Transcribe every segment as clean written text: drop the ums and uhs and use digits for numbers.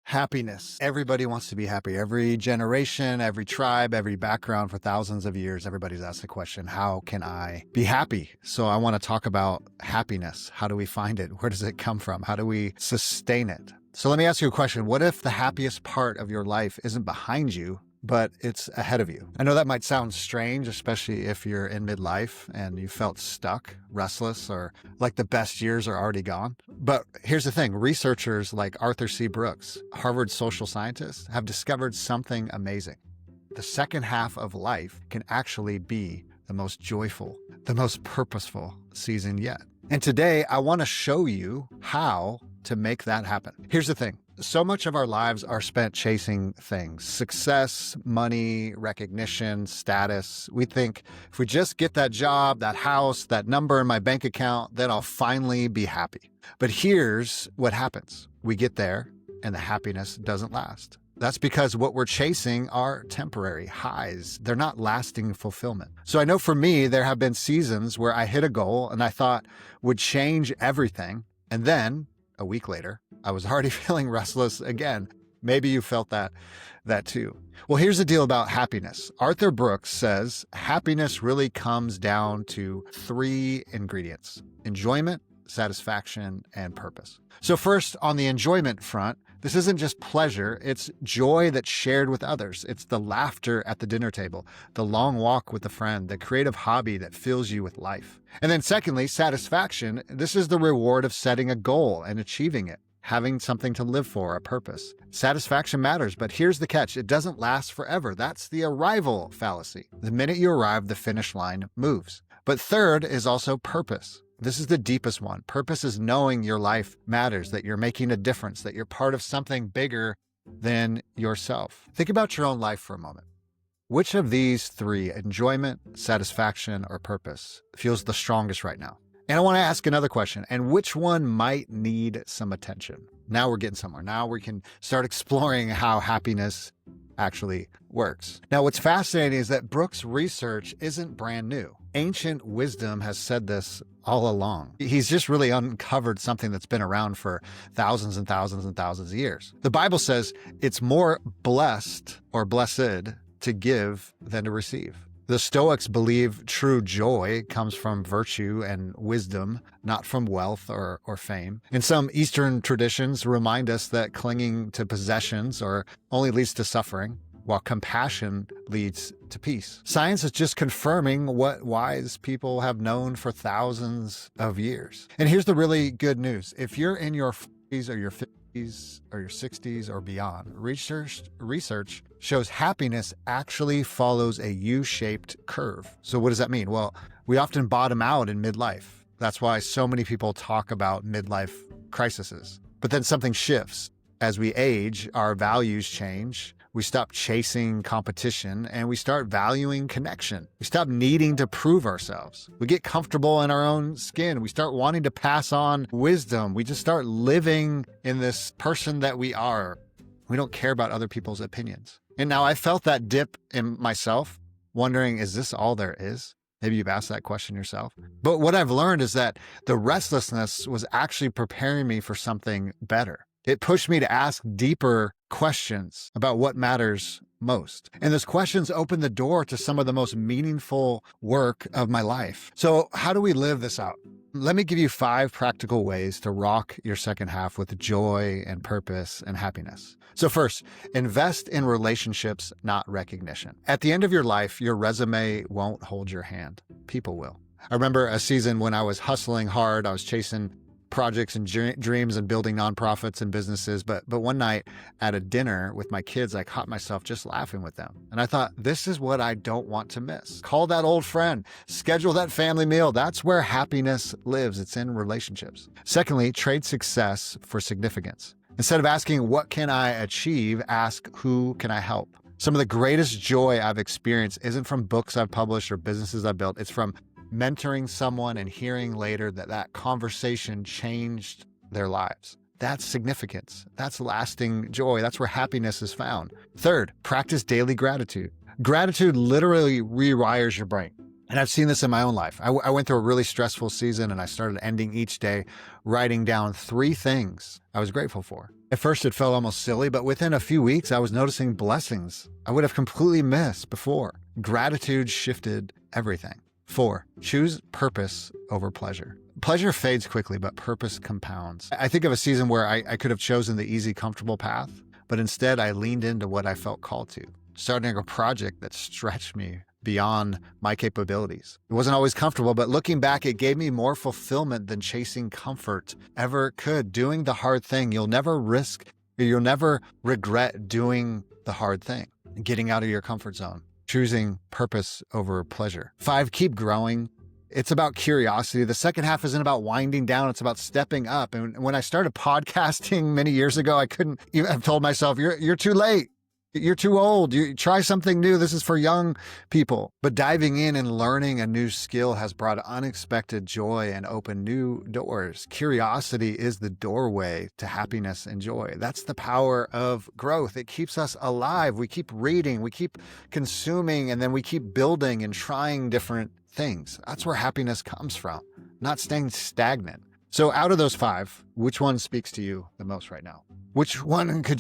Happiness. Everybody wants to be happy. Every generation, every tribe, every background for thousands of years, everybody's asked the question, how can I be happy? So I want to talk about happiness. How do we find it? Where does it come from? How do we sustain it? So let me ask you a question. What if the happiest part of your life isn't behind you, but it's ahead of you? I know that might sound strange, especially if you're in midlife and you felt stuck, restless, or like the best years are already gone. But here's the thing. Researchers like Arthur C. Brooks, Harvard social scientist, have discovered something amazing. The second half of life can actually be the most joyful, the most purposeful season yet. And today I want to show you how to make that happen. Here's the thing. So much of our lives are spent chasing things, success, money, recognition, status. We think if we just get that job, that house, that number in my bank account, then I'll finally be happy. But here's what happens. We get there and the happiness doesn't last. That's because what we're chasing are temporary highs. They're not lasting fulfillment. So I know for me, there have been seasons where I hit a goal and I thought would change everything. And then a week later, I was already feeling restless again. Maybe you felt that too. Well, here's the deal about happiness. Arthur Brooks says happiness really comes down to three ingredients: enjoyment, satisfaction, and purpose. So first, on the enjoyment front, this isn't just pleasure, it's joy that's shared with others. It's the laughter at the dinner table, the long walk with a friend, the creative hobby that fills you with life. And then secondly, satisfaction. This is the reward of setting a goal and achieving it, having something to live for, a purpose. Satisfaction matters, but here's the catch. It doesn't last forever. That's the arrival fallacy. The minute you arrive, the finish line moves. But third is also purpose. This is the deepest one. Purpose is knowing your life matters, that you're making a difference, that you're part of something bigger than yourself. Think about your own life for a moment. Which of these three, enjoyment, satisfaction, or purpose, feels the strongest right now? And I want to ask another question. And which one might need some attention? Now we're getting somewhere. Now we can start exploring how happiness actually works. Now, what's fascinating is that Brooks' research isn't brand new. Ancient wisdom has said this all along. He's just really uncovered something that's been around for thousands and thousands and thousands of years. The Bible says it's more blessed or blessed to give than to receive. The Stoics believe true joy comes from virtue and wisdom, not from wealth or fame. And some Eastern traditions remind us that clinging to possessions only leads to suffering, while compassion leads to peace. Science is just confirming what wise people have known for thousands of years. And here's the really good news. If you're in your 40s or your 50s or your 60s or beyond, research shows happiness actually follows a U-shaped curve. So what does that mean? Well, we often bottom out in midlife. That's why so many people talk about midlife crises. But then something shifts. As we age, our values change. We stop chasing competition and we start valuing connection. We stop needing to prove ourselves. We get comfortable in our own skin. We start wanting to pass on wisdom. We just start living in this person that we are. We don't care about other people's opinions. And now I felt that dip in myself, wondering, is this all there is? Maybe you've asked that question yourself. But what I've learned is that the restlessness was actually preparing me for something better. It pushed me to ask deeper questions about what matters most. And those questions opened the door to some of the most meaningful work of my life. So how do we live this out? Let me give you 5 practical ways to rock your second half with joy and purpose and happiness. So first, invest in relationships, not recognition. At the end of your life, your resume won't hold your hand. People will. I remember a season when I was hustling hard. I was chasing projects and dreams and building nonprofits and businesses. But one night at a dinner with my kids, I caught myself just laughing with them. And I thought, this is what I don't want to miss. Call that old friend, schedule that family meal. That's where happiness lives. It's in relationships. Secondly, trade success for significance. Instead of asking, what can I achieve? Ask, who can I help? Some of the greatest joy I've experienced isn't from books I've published or businesses I've built. It's from mentoring someone and hearing later that conversation changed their lives. That's significance. That's lasting joy. That's where happiness is found. Third, practice daily gratitude. Gratitude literally rewires your brain. And I've seen this in my own life. I went through a really stressful season and I started ending each day writing down 3 things I was grateful for. At first, it felt almost silly, but within a few weeks, I was noticing blessings I would have completely missed before. Gratitude shifted everything. 4, choose purpose over pleasure. Pleasure fades quickly, but purpose compounds. I think of a season where I could have chosen the easy, comfortable path, but instead I leaned into what I felt called to, starting a project that stretched me beyond my capabilities. It wasn't always comfortable, but looking back, it gave me more fulfillment than chasing comfort ever could. Doing the hard thing, you'll never regret doing the hard thing, getting out of your comfort zone, choosing purpose over pleasure. 5, keep growing. It's about curiosity. The second half isn't about winding down. It's about stepping up. And when I started podcasting many years ago, I couldn't even have told myself, you're too late. You're too old. You try something new. This is for young people. But diving in and learning a new skill has brought unexpected joy and opened new doors. Curiosity is the doorway to happiness and joy. That's the power of growth. It keeps us alive. We keep reading, we keep consuming, and then we keep building and trying different things. That's where happiness comes from, not staying stagnant. So out of those 5, which one speaks to you the most right now? Which one could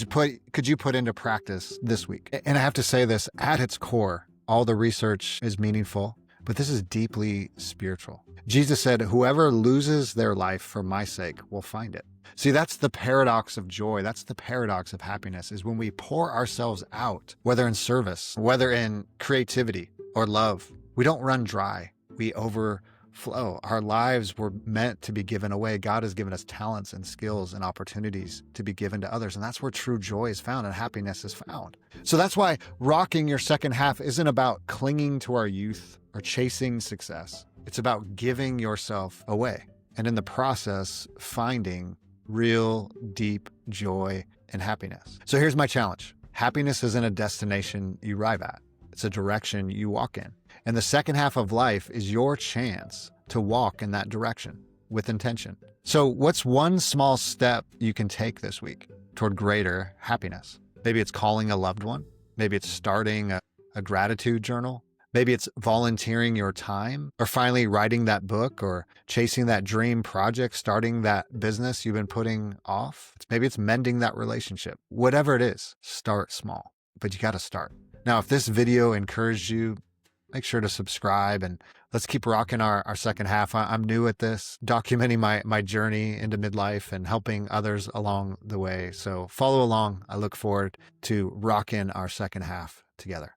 you put into practice this week? And I have to say this, at its core, all the research is meaningful, but this is deeply spiritual. Jesus said, whoever loses their life for my sake will find it. See, that's the paradox of joy. That's the paradox of happiness, is when we pour ourselves out, whether in service, whether in creativity or love, we don't run dry. We overflow. Our lives were meant to be given away. God has given us talents and skills and opportunities to be given to others. And that's where true joy is found and happiness is found. So that's why rocking your second half isn't about clinging to our youth or chasing success. It's about giving yourself away. And in the process, finding real, deep joy and happiness. So here's my challenge. Happiness isn't a destination you arrive at. It's a direction you walk in. And the second half of life is your chance to walk in that direction with intention. So what's one small step you can take this week toward greater happiness? Maybe it's calling a loved one. Maybe it's starting a gratitude journal. Maybe it's volunteering your time, or finally writing that book, or chasing that dream project, starting that business you've been putting off. Maybe it's mending that relationship. Whatever it is, start small, but you got to start. Now, if this video encouraged you, make sure to subscribe, and let's keep rocking our second half. I'm new at this, documenting my journey into midlife and helping others along the way. So follow along. I look forward to rocking our second half together.